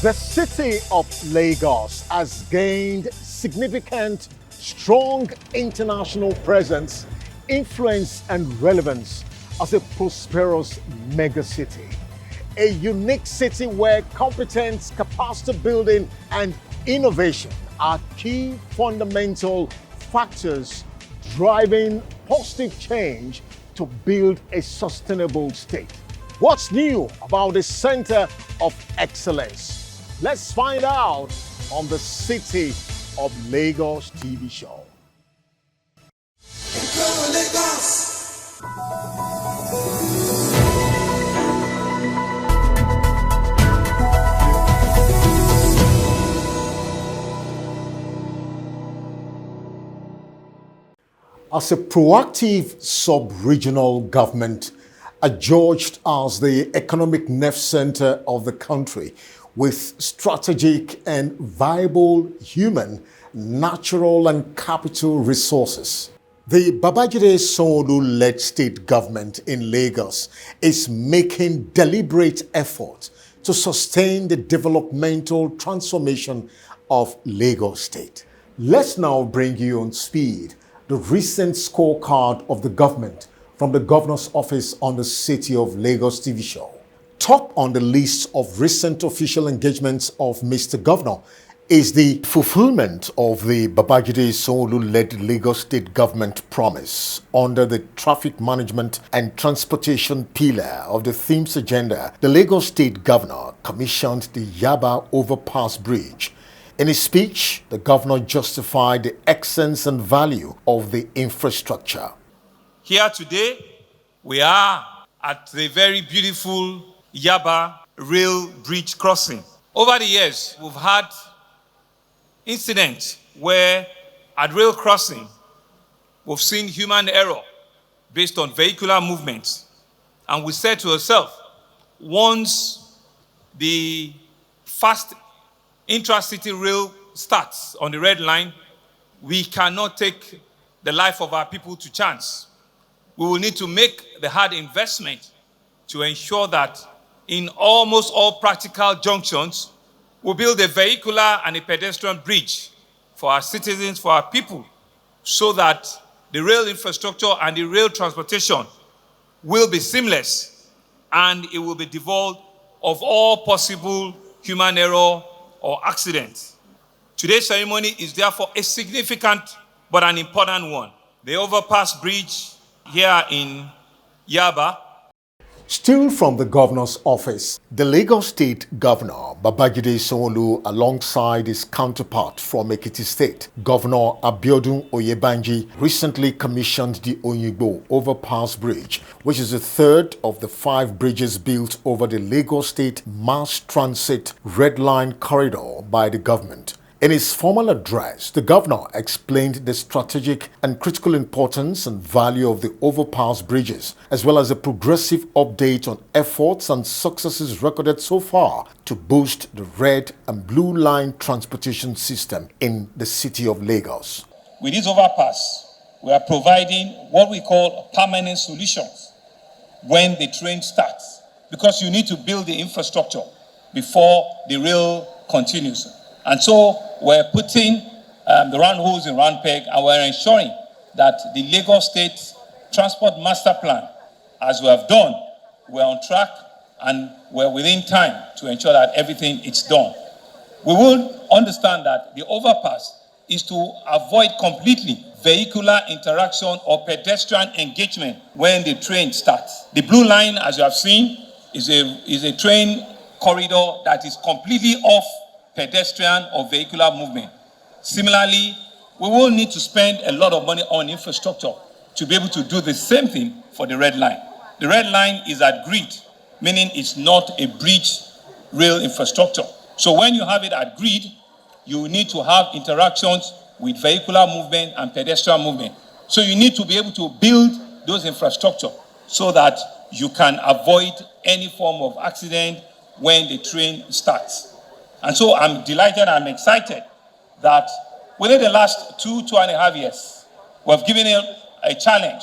The city of Lagos has gained significant, strong international presence, influence, and relevance as a prosperous megacity. A unique city where competence, capacity building, and innovation are key fundamental factors driving positive change to build a sustainable state. What's new about the Center of Excellence? Let's find out on the City of Lagos TV show. As a proactive sub-regional government, adjudged as the economic nerve center of the country, with strategic and viable human, natural, and capital resources. The Babajide Sanwo-Olu-led state government in Lagos is making deliberate effort to sustain the developmental transformation of Lagos State. Let's now bring you on speed the recent scorecard of the government from the Governor's Office on the City of Lagos TV show. Top on the list of recent official engagements of Mr. Governor is the fulfillment of the Babajide Sanwo-Olu-led Lagos State Government promise. Under the traffic management and transportation pillar of the theme's agenda, the Lagos State Governor commissioned the Yaba Overpass Bridge. In his speech, the Governor justified the essence and value of the infrastructure. Here today, we are at the very beautiful Yaba rail bridge crossing. Over the years, we've had incidents where at rail crossing, we've seen human error based on vehicular movements. And we said to ourselves, once the fast intra-city rail starts on the red line, we cannot take the life of our people to chance. We will need to make the hard investment to ensure that in almost all practical junctions, we build a vehicular and a pedestrian bridge for our citizens, for our people, so that the rail infrastructure and the rail transportation will be seamless and it will be devoid of all possible human error or accidents. Today's ceremony is therefore a significant but an important one. The Overpass Bridge here in Yaba. Still from the Governor's Office, the Lagos State Governor, Babajide Sanwo-Olu, alongside his counterpart from Ekiti State, Governor Abiodun Oyèbánjí, recently commissioned the Oyingbo Overpass Bridge, which is the third of the 5 bridges built over the Lagos State Mass Transit Red Line corridor by the government. In his formal address, the governor explained the strategic and critical importance and value of the overpass bridges, as well as a progressive update on efforts and successes recorded so far to boost the red and blue line transportation system in the city of Lagos. With this overpass, we are providing what we call permanent solutions when the train starts, because you need to build the infrastructure before the rail continues. And so we're putting the round holes in round peg, and we're ensuring that the Lagos State Transport Master Plan, as we have done, we're on track and we're within time to ensure that everything is done. We will understand that the overpass is to avoid completely vehicular interaction or pedestrian engagement when the train starts. The blue line, as you have seen, is a train corridor that is completely off pedestrian or vehicular movement. Similarly, we will need to spend a lot of money on infrastructure to be able to do the same thing for the red line. The red line is at grid, meaning it's not a bridge rail infrastructure. So when you have it at grid, you need to have interactions with vehicular movement and pedestrian movement. So you need to be able to build those infrastructure so that you can avoid any form of accident when the train starts. And so I'm delighted, I'm excited that within the last 2.5 years, we've given a challenge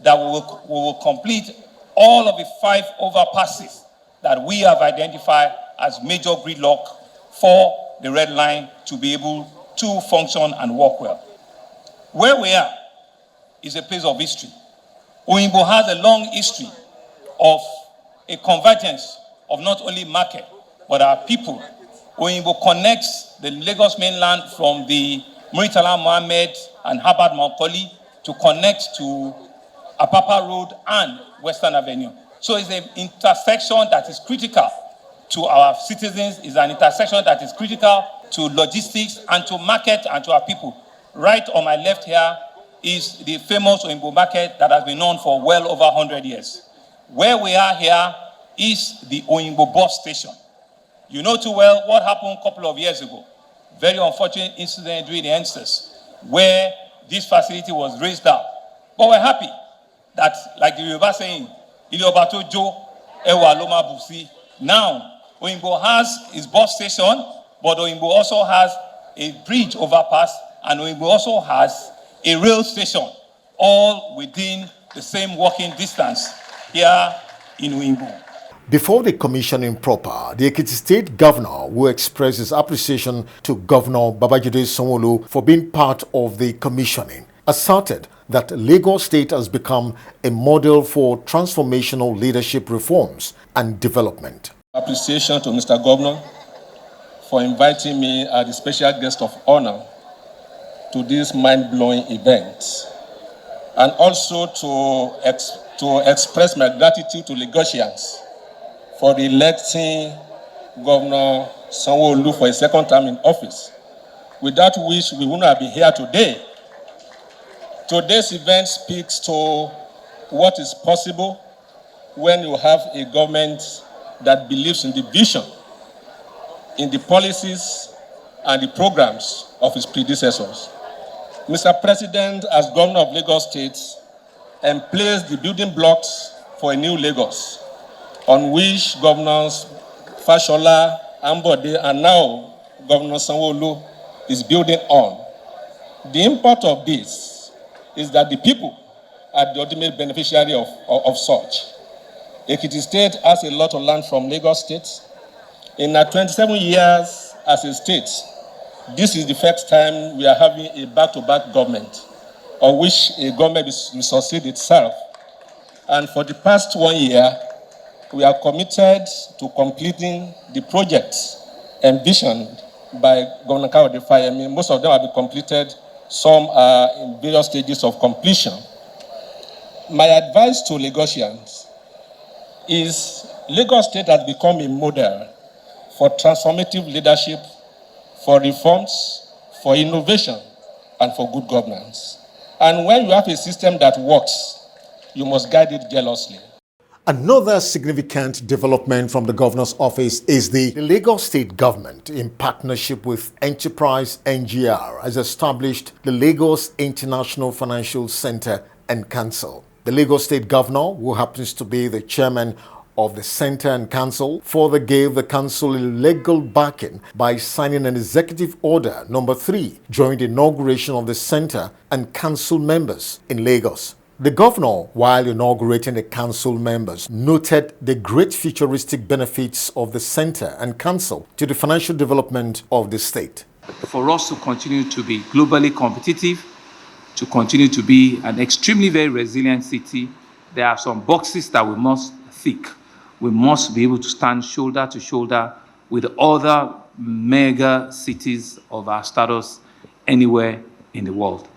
that we will complete all of the 5 overpasses that we have identified as major gridlock for the red line to be able to function and work well. Where we are is a place of history. Oyingbo has a long history of a convergence of not only market, but our people. Oyingbo connects the Lagos mainland from the Muritala Mohammed and Herbert Macaulay to connect to Apapa Road and Western Avenue. So it's an intersection that is critical to our citizens, it's an intersection that is critical to logistics and to market and to our people. Right on my left here is the famous Oyingbo market that has been known for well over 100 years. Where we are here is the Oyingbo bus station. You know too well what happened a couple of years ago. Very unfortunate incident during the NSAS, where this facility was raised up. But we're happy that, like the Yoruba saying, Iliobato Jo Ewa Loma Busi. Now, Oyingbo has his bus station, but Oyingbo also has a bridge overpass, and Oyingbo also has a rail station, all within the same walking distance here in Oyingbo. Before the commissioning proper, the Ekiti State Governor will express his appreciation to Governor Babajide Sanwo-Olu for being part of the commissioning, asserted that Lagos State has become a model for transformational leadership reforms and development. Appreciation to Mr. Governor for inviting me as the special guest of honor to this mind-blowing event, and also to express my gratitude to Lagosians for electing Governor Sanwo-Olu for a second term in office, without which we wouldn't have been here today. Today's event speaks to what is possible when you have a government that believes in the vision, in the policies and the programs of its predecessors. Mr. President, as Governor of Lagos State, emplaced the building blocks for a new Lagos, on which Governors Fashola, Ambode, and now Governor Sanwo-Olu is building on. The import of this is that the people are the ultimate beneficiary of such. Ekiti State has a lot to learn from Lagos State. In our 27 years as a state, this is the first time we are having a back-to-back government, of which a government will succeed itself. And for the past 1 year, we are committed to completing the projects envisioned by Governor Kayode Fayemi. Most of them have been completed. Some are in various stages of completion. My advice to Lagosians is Lagos State has become a model for transformative leadership, for reforms, for innovation, and for good governance. And when you have a system that works, you must guide it jealously. Another significant development from the governor's office is the Lagos State government, in partnership with Enterprise NGR, has established the Lagos International Financial Center and Council. The Lagos State governor, who happens to be the chairman of the Center and Council, further gave the council legal backing by signing an executive order number 3 during the inauguration of the Center and Council members in Lagos. The governor, while inaugurating the council members, noted the great futuristic benefits of the center and council to the financial development of the state. For us to continue to be globally competitive, to continue to be an extremely very resilient city, there are some boxes that we must tick. We must be able to stand shoulder to shoulder with other mega cities of our status anywhere in the world.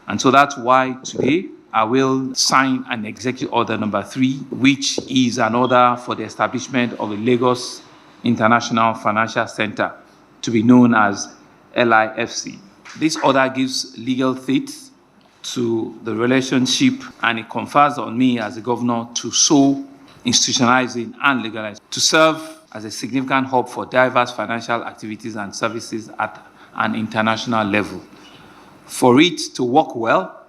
And so that's why today I will sign an executive order number 3, which is an order for the establishment of a Lagos International Financial Center, to be known as LIFC. This order gives legal teeth to the relationship, and it confers on me as a governor to so institutionalize it and legalize it, to serve as a significant hub for diverse financial activities and services at an international level. For it to work well,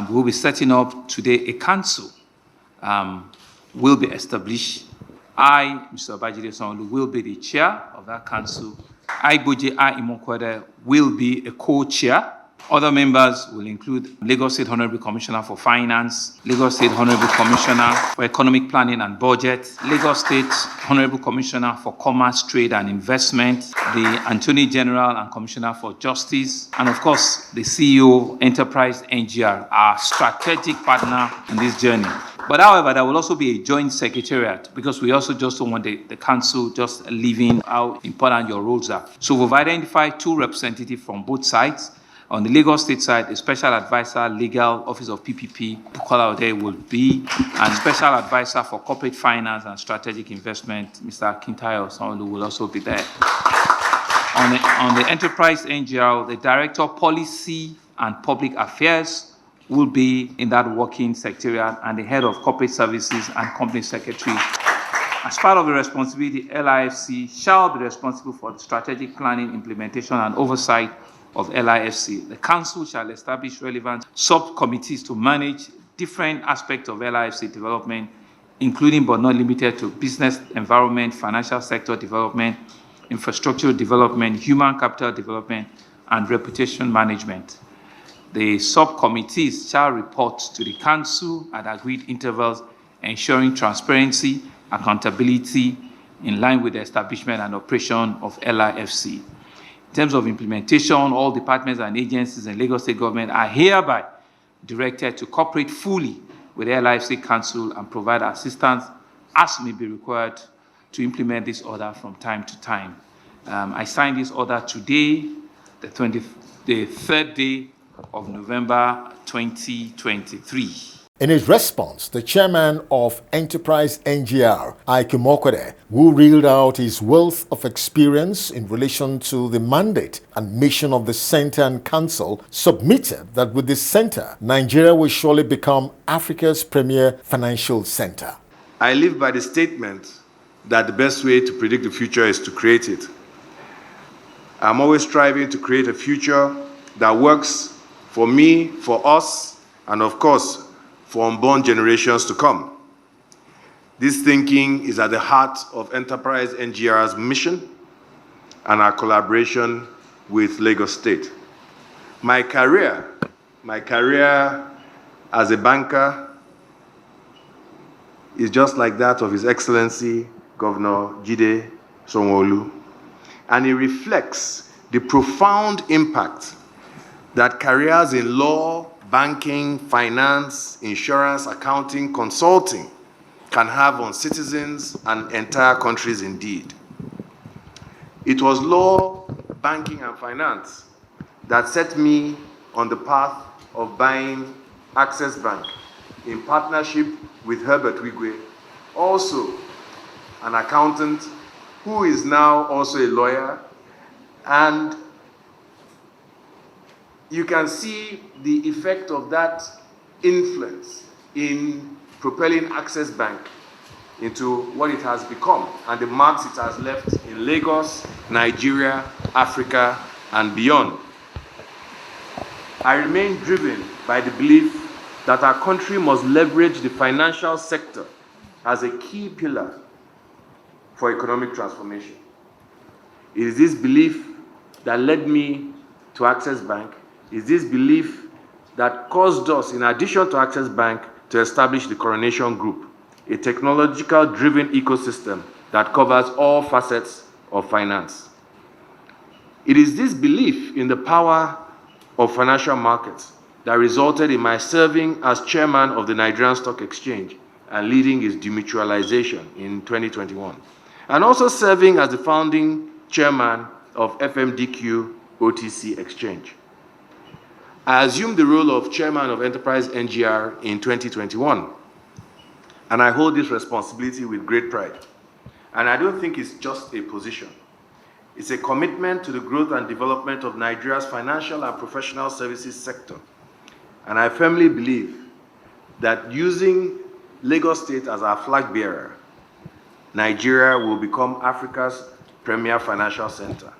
we will be setting up today a council will be established. I, Mr. Babajide Sanwo-Olu, will be the chair of that council. Igboje Imokwede will be a co-chair. Other members will include Lagos State Honorable Commissioner for Finance, Lagos State Honorable Commissioner for Economic Planning and Budget, Lagos State Honorable Commissioner for Commerce, Trade and Investment, the Attorney General and Commissioner for Justice, and of course, the CEO of Enterprise NGR, our strategic partner in this journey. But however, there will also be a joint secretariat because we also just don't want the council just leaving how important your roles are. So we've identified two representatives from both sides. On the Lagos State side, a special advisor, legal office of PPP, Bukola Ode will be, and special advisor for corporate finance and strategic investment, Mr. Kintayo Sanwo-Olu will also be there. On the enterprise NGL, the director of policy and public affairs will be in that working secretariat, and the head of corporate services and company secretary. As part of the responsibility, LIFC shall be responsible for the strategic planning, implementation, and oversight of LIFC. The council shall establish relevant subcommittees to manage different aspects of LIFC development, including but not limited to business environment, financial sector development, infrastructure development, human capital development, and reputation management. The subcommittees shall report to the council at agreed intervals, ensuring transparency, accountability in line with the establishment and operation of LIFC. In terms of implementation, all departments and agencies in Lagos State government are hereby directed to cooperate fully with the LIFC Council and provide assistance as may be required to implement this order from time to time. I signed this order today, the 3rd day of November 2023. In his response, the chairman of Enterprise NGR, Ike Mokwede, who reeled out his wealth of experience in relation to the mandate and mission of the center and council, submitted that with the center, Nigeria will surely become Africa's premier financial center. I live by the statement that the best way to predict the future is to create it. I'm always striving to create a future that works for me, for us, and of course, for unborn generations to come. This thinking is at the heart of Enterprise NGR's mission and our collaboration with Lagos State. My career as a banker is just like that of His Excellency Governor Babajide Sanwo-Olu, and it reflects the profound impact that careers in law, banking, finance, insurance, accounting, consulting can have on citizens and entire countries indeed. It was law, banking, and finance that set me on the path of buying Access Bank in partnership with Herbert Wigwe, also an accountant who is now also a lawyer. And you can see the effect of that influence in propelling Access Bank into what it has become and the marks it has left in Lagos, Nigeria, Africa, and beyond. I remain driven by the belief that our country must leverage the financial sector as a key pillar for economic transformation. It is this belief that led me to Access Bank. It is this belief that caused us, in addition to Access Bank, to establish the Coronation Group, a technological-driven ecosystem that covers all facets of finance. It is this belief in the power of financial markets that resulted in my serving as chairman of the Nigerian Stock Exchange and leading its demutualization in 2021, and also serving as the founding chairman of FMDQ OTC Exchange. I assumed the role of chairman of Enterprise NGR in 2021, and I hold this responsibility with great pride. And I don't think it's just a position. It's a commitment to the growth and development of Nigeria's financial and professional services sector. And I firmly believe that using Lagos State as our flag bearer, Nigeria will become Africa's premier financial center.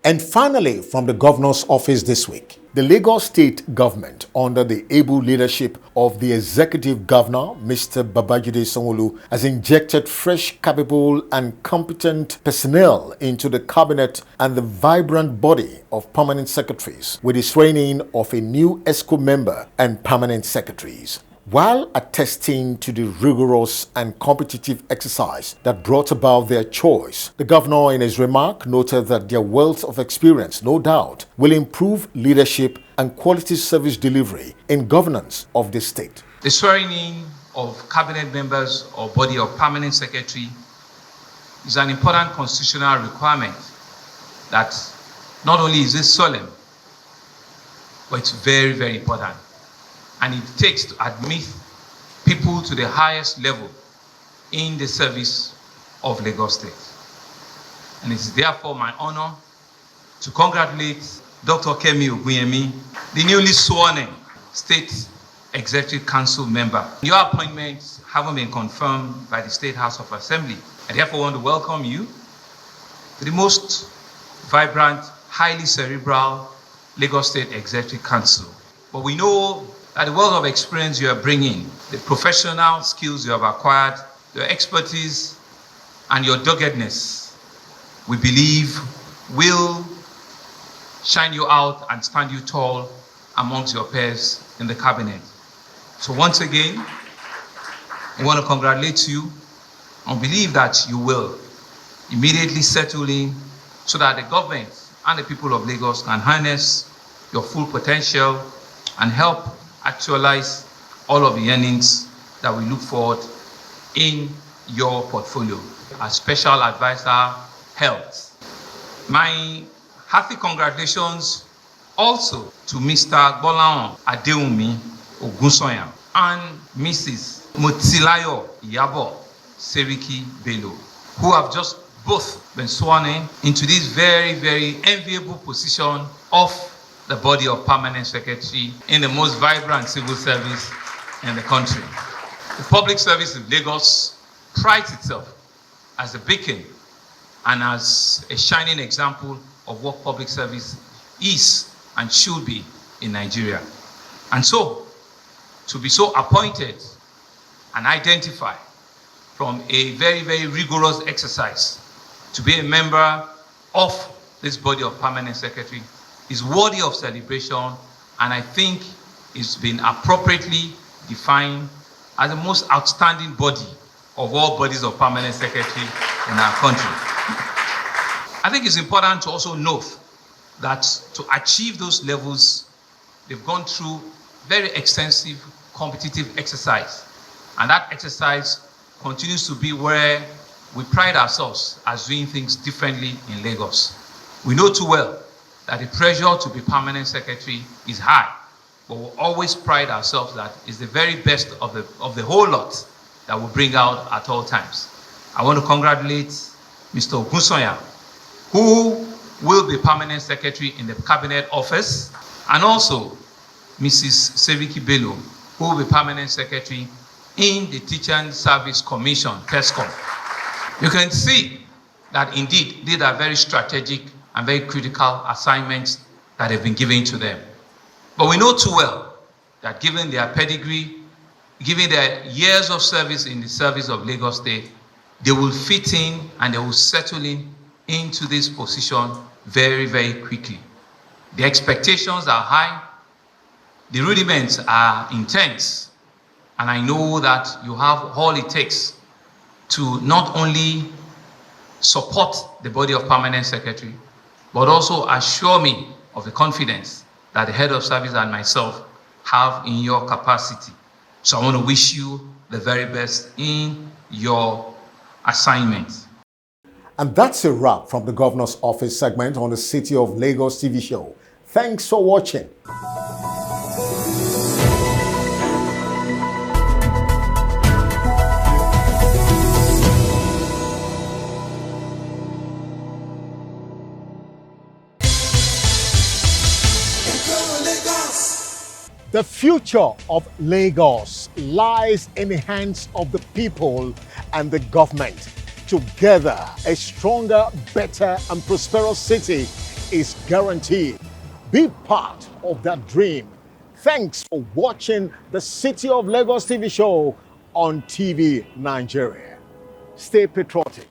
And finally, from the governor's office this week, the Lagos State government, under the able leadership of the executive governor, Mr. Babajide Sanwo-Olu, has injected fresh, capable and competent personnel into the cabinet and the vibrant body of permanent secretaries with the training of a new ESCO member and permanent secretaries. While attesting to the rigorous and competitive exercise that brought about their choice, the governor in his remark noted that their wealth of experience, no doubt, will improve leadership and quality service delivery in governance of the state. The swearing in of cabinet members or body of permanent secretary is an important constitutional requirement that not only is it solemn, but it's very, very important. And it takes to admit people to the highest level in the service of Lagos State. And it's therefore my honor to congratulate Dr. Kemi Ogunyemi, the newly sworn in State Executive Council member. Your appointments haven't been confirmed by the State House of Assembly. I therefore want to welcome you to the most vibrant, highly cerebral Lagos State Executive Council. But we know that the wealth of experience you are bringing, the professional skills you have acquired, your expertise, and your doggedness, we believe will shine you out and stand you tall amongst your peers in the cabinet. So once again, I want to congratulate you and believe that you will immediately settle in so that the government and the people of Lagos can harness your full potential and help actualize all of the earnings that we look forward in your portfolio. As Special Advisor Health. My hearty congratulations also to Mr. Gbolahan Adeunmi Ogunsoyan and Mrs. Motilayo Yaba Overhead, who have just both been sworn in into this very, very enviable position of the body of permanent secretary in the most vibrant civil service in the country. The public service of Lagos prides itself as a beacon and as a shining example of what public service is and should be in Nigeria. And so, to be so appointed and identified from a very, very rigorous exercise to be a member of this body of permanent secretary is worthy of celebration, and I think it's been appropriately defined as the most outstanding body of all bodies of permanent secretary in our country. I think it's important to also note that to achieve those levels, they've gone through very extensive competitive exercise, and that exercise continues to be where we pride ourselves as doing things differently in Lagos. We know too well that the pressure to be permanent secretary is high, but we'll always pride ourselves that it's the very best of the whole lot that we bring out at all times. I want to congratulate Mr. Ogunsoya, who will be permanent secretary in the cabinet office, and also Mrs. Seriki Bello, who will be permanent secretary in the Teaching Service Commission, TESCOM. You can see that indeed these are very strategic and very critical assignments that have been given to them. But we know too well that given their pedigree, given their years of service in the service of Lagos State, they will fit in and they will settle in into this position very, very quickly. The expectations are high, the rudiments are intense, and I know that you have all it takes to not only support the body of permanent secretary, but also assure me of the confidence that the head of service and myself have in your capacity. So I want to wish you the very best in your assignment. And that's a wrap from the Governor's Office segment on the City of Lagos TV show. Thanks for watching. The future of Lagos lies in the hands of the people and the government. Together, a stronger, better, and prosperous city is guaranteed. Be part of that dream. Thanks for watching the City of Lagos TV show on TV Nigeria. Stay patriotic.